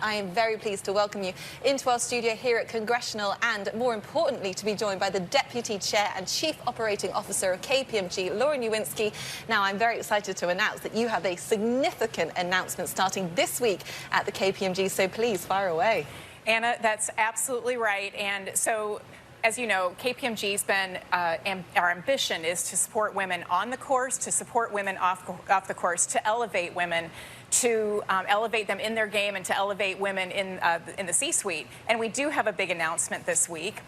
I am very pleased to welcome you into our studio here at Congressional and, more importantly, to be joined by the Deputy Chair and Chief Operating Officer of KPMG, Laura Newinski. Now, I'm very excited to announce that you have a significant announcement starting this week at the KPMG, so please fire away. Anna, that's absolutely right. And so, as you know, KPMG's been, our ambition is to support women on the course, to support women off the course, to elevate women, to elevate them in their game, and to elevate women in the C-suite. And we do have a big announcement this week.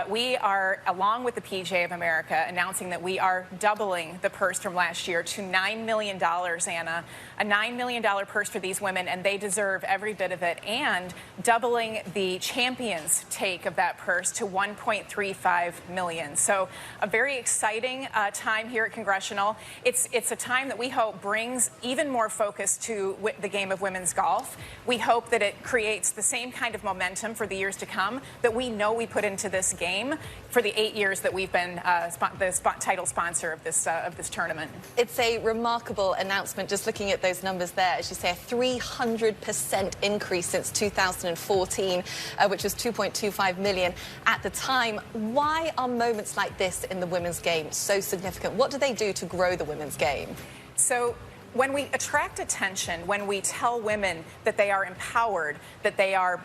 We are, along with the PGA of America, announcing that we are doubling the purse from last year to $9 million, Anna. A $9 million purse for these women, and they deserve every bit of it, and doubling the champions' take of that purse to $1.35 million. So a very exciting time here at Congressional. It's a time that we hope brings even more focus to the game of women's golf. We hope that it creates the same kind of momentum for the years to come that we know we put into this game for the 8 years that we've been the title sponsor of this tournament. It's a remarkable announcement, just looking at those numbers there. As you say, a 300% increase since 2014, which was 2.25 million at the time. Why are moments like this in the women's game so significant? What do they do to grow the women's game? So, when we attract attention, when we tell women that they are empowered, that they are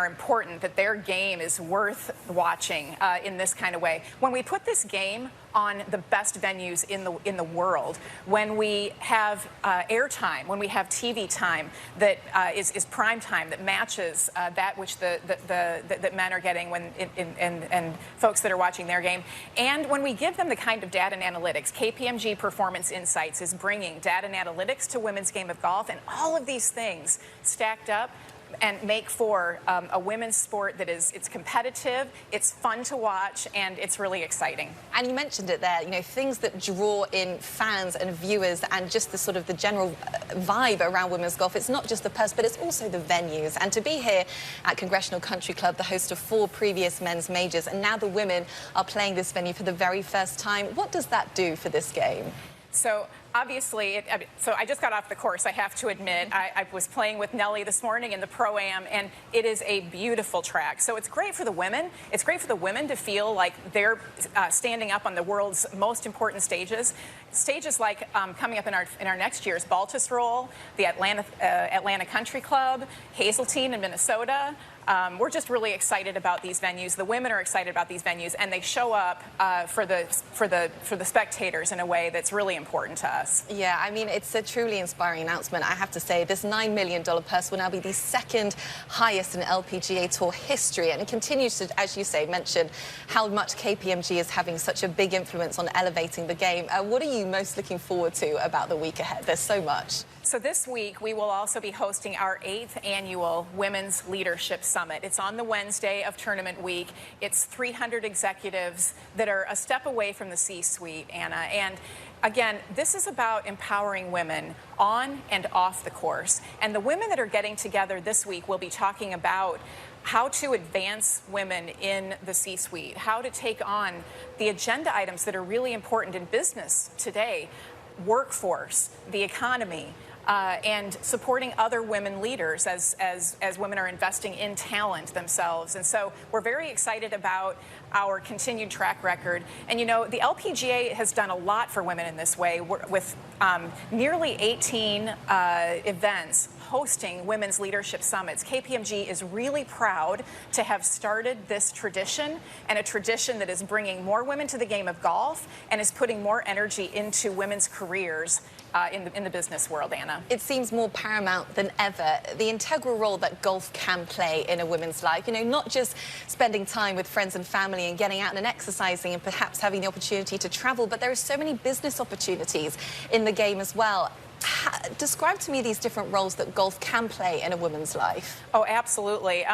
important, that their game is worth watching in this kind of way, when we put this game on the best venues in the world, when we have airtime, when we have TV time that is prime time, that matches that which that men are getting and folks that are watching their game, and when we give them the kind of data and analytics, KPMG Performance Insights is bringing data and analytics to women's game of golf, and all of these things stacked up and make for a women's sport that it's competitive, it's fun to watch, and it's really exciting. And you mentioned it there, you know, things that draw in fans and viewers and just the sort of the general vibe around women's golf. It's not just the purse, but it's also the venues. And to be here at Congressional Country Club, the host of 4 previous men's majors, and now the women are playing this venue for the very first time, what does that do for this game? So obviously, so I just got off the course, I have to admit. I was playing with Nellie this morning in the Pro-Am, and it is a beautiful track. So it's great for the women. It's great for the women to feel like they're standing up on the world's most important stages. Stages like coming up in our next year's Baltusrol, the Atlanta Country Club, Hazeltine in Minnesota. We're just really excited about these venues. The women are excited about these venues, and they show up for the spectators in a way that's really important to us. Yeah, I mean, it's a truly inspiring announcement. I have to say, this $9 million purse will now be the second highest in LPGA Tour history, and it continues to, as you say, mention how much KPMG is having such a big influence on elevating the game. What are you most looking forward to about the week ahead? There's so much. So this week, we will also be hosting our 8th annual Women's Leadership Summit. It's on the Wednesday of tournament week. It's 300 executives that are a step away from the C-suite, Anna. And again, this is about empowering women on and off the course. And the women that are getting together this week will be talking about how to advance women in the C-suite, how to take on the agenda items that are really important in business today, workforce, the economy, and supporting other women leaders as women are investing in talent themselves. And so we're very excited about our continued track record. And, you know, the LPGA has done a lot for women in this way with nearly 18 events hosting women's leadership summits. KPMG is really proud to have started this tradition, and a tradition that is bringing more women to the game of golf and is putting more energy into women's careers in the business world, Anna. It seems more paramount than ever, the integral role that golf can play in a woman's life. You know, not just spending time with friends and family and getting out and exercising and perhaps having the opportunity to travel, but there are so many business opportunities in the game as well. Describe to me these different roles that golf can play in a woman's life. Oh, absolutely.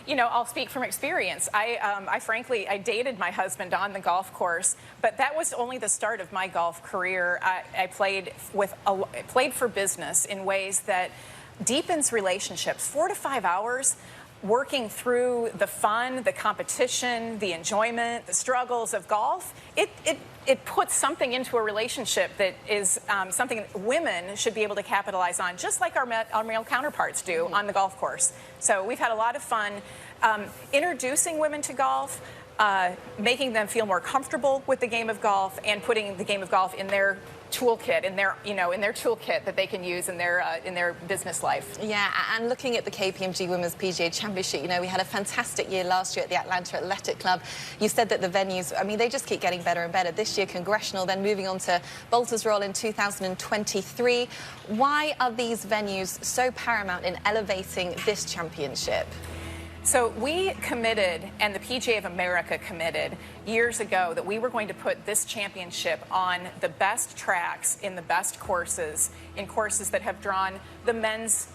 You know, I'll speak from experience. I frankly dated my husband on the golf course, but that was only the start of my golf career. I played for business in ways that deepens relationships. 4 to 5 hours working through the fun, the competition, the enjoyment, the struggles of golf, it puts something into a relationship that is something women should be able to capitalize on, just like our male counterparts do on the golf course. So we've had a lot of fun introducing women to golf, making them feel more comfortable with the game of golf, and putting the game of golf in their toolkit, in their toolkit that they can use in their business life. Yeah, and looking at the KPMG Women's PGA Championship, we had a fantastic year last year at the Atlanta Athletic Club. You said that the venues, they just keep getting better and better. This year, Congressional, then moving on to Bolter's Royal in 2023. Why are these venues so paramount in elevating this championship? So we committed, and the PGA of America committed years ago, that we were going to put this championship on the best tracks in the best courses, in courses that have drawn the men's,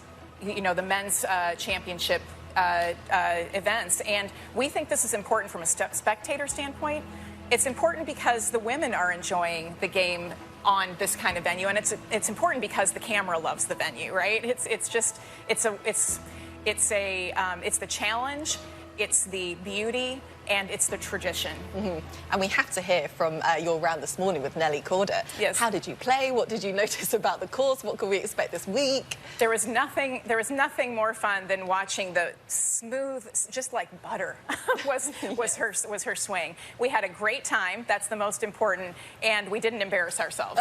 championship events. And we think this is important from a spectator standpoint. It's important because the women are enjoying the game on this kind of venue, and it's important because the camera loves the venue, right? It's the challenge, it's the beauty, and it's the tradition. And we have to hear from your round this morning with Nelly Corder. Yes. How did you play? What did you notice about the course? What can we expect this week? There was nothing more fun than watching the smooth, just like butter, was her swing. We had a great time. That's the most important, and we didn't embarrass ourselves.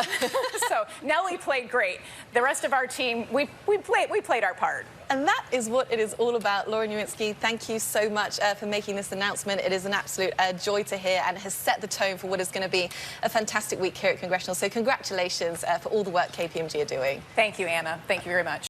So Nelly played great. The rest of our team, we played our part. And that is what it is all about. Laura Newinski, thank you so much for making this announcement. It is an absolute joy to hear, and has set the tone for what is going to be a fantastic week here at Congressional. So congratulations for all the work KPMG are doing. Thank you, Anna. Thank you very much.